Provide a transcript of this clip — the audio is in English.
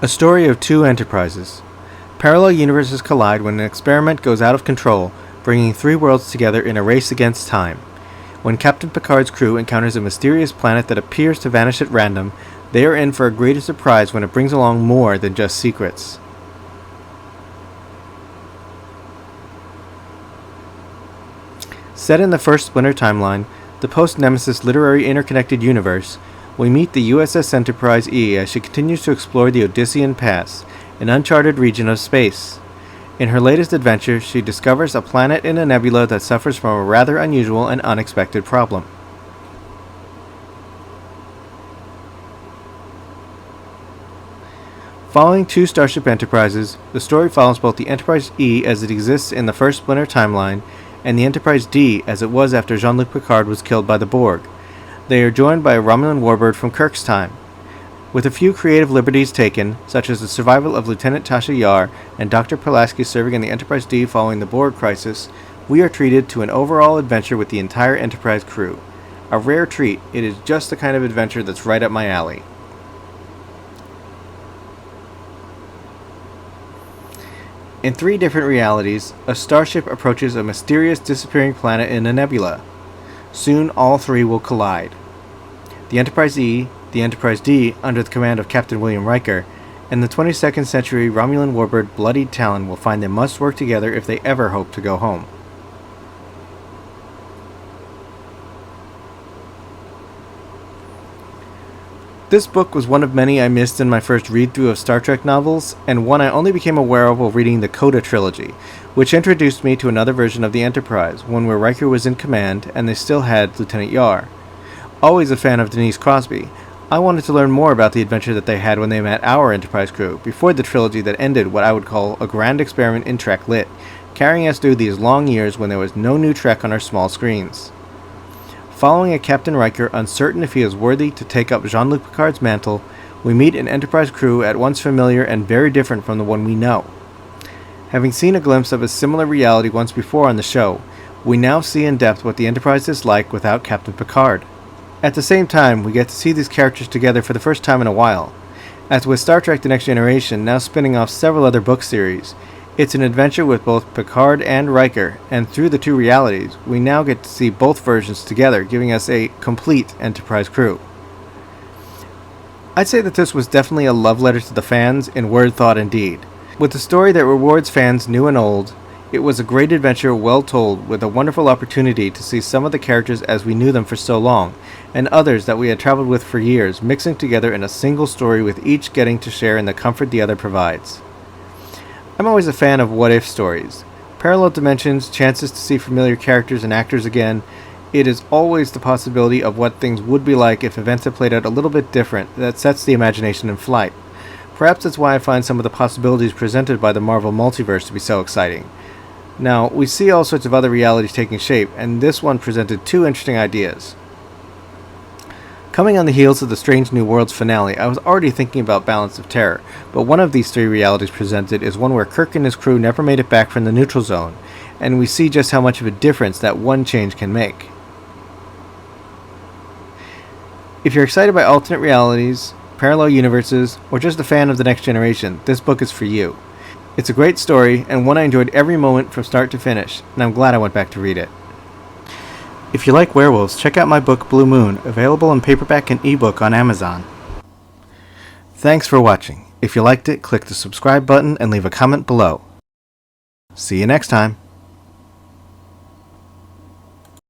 A story of two enterprises. Parallel universes collide when an experiment goes out of control, bringing three worlds together in a race against time. When Captain Picard's crew encounters a mysterious planet that appears to vanish at random, they are in for a greater surprise when it brings along more than just secrets. Set in the first Splinter timeline, the post-Nemesis literary interconnected universe, we meet the USS Enterprise E as she continues to explore the Odyssean Pass, an uncharted region of space. In her latest adventure, she discovers a planet in a nebula that suffers from a rather unusual and unexpected problem. Following two Starship Enterprises, the story follows both the Enterprise E as it exists in the first Splinter timeline, and the Enterprise D as it was after Jean-Luc Picard was killed by the Borg. They are joined by a Romulan warbird from Kirk's time. With a few creative liberties taken, such as the survival of Lieutenant Tasha Yar and Dr. Pulaski serving in the Enterprise D following the Borg crisis, we are treated to an overall adventure with the entire Enterprise crew. A rare treat, it is just the kind of adventure that's right up my alley. In three different realities, a starship approaches a mysterious disappearing planet in a nebula. Soon all three will collide. The Enterprise E, the Enterprise D under the command of Captain William Riker, and the 22nd century Romulan warbird Bloodied Talon will find they must work together if they ever hope to go home. This book was one of many I missed in my first read-through of Star Trek novels, and one I only became aware of while reading the Coda trilogy, which introduced me to another version of the Enterprise, one where Riker was in command and they still had Lieutenant Yar. Always a fan of Denise Crosby, I wanted to learn more about the adventure that they had when they met our Enterprise crew, before the trilogy that ended what I would call a grand experiment in Trek Lit, carrying us through these long years when there was no new Trek on our small screens. Following a Captain Riker uncertain if he is worthy to take up Jean-Luc Picard's mantle, we meet an Enterprise crew at once familiar and very different from the one we know. Having seen a glimpse of a similar reality once before on the show, we now see in depth what the Enterprise is like without Captain Picard. At the same time, we get to see these characters together for the first time in a while. As with Star Trek The Next Generation now spinning off several other book series, it's an adventure with both Picard and Riker, and through the two realities, we now get to see both versions together, giving us a complete Enterprise crew. I'd say that this was definitely a love letter to the fans in word, thought, and deed. With a story that rewards fans new and old, it was a great adventure well told, with a wonderful opportunity to see some of the characters as we knew them for so long, and others that we had traveled with for years, mixing together in a single story with each getting to share in the comfort the other provides. I'm always a fan of what-if stories. Parallel dimensions, chances to see familiar characters and actors again. It is always the possibility of what things would be like if events had played out a little bit different that sets the imagination in flight. Perhaps that's why I find some of the possibilities presented by the Marvel multiverse to be so exciting. Now, we see all sorts of other realities taking shape, and this one presented two interesting ideas. Coming on the heels of the Strange New Worlds finale, I was already thinking about Balance of Terror, but one of these three realities presented is one where Kirk and his crew never made it back from the neutral zone, and we see just how much of a difference that one change can make. If you're excited by alternate realities, parallel universes, or just a fan of The Next Generation, this book is for you. It's a great story, and one I enjoyed every moment from start to finish, and I'm glad I went back to read it. If you like werewolves, check out my book Blue Moon, available in paperback and ebook on Amazon. Thanks for watching. If you liked it, click the subscribe button and leave a comment below. See you next time.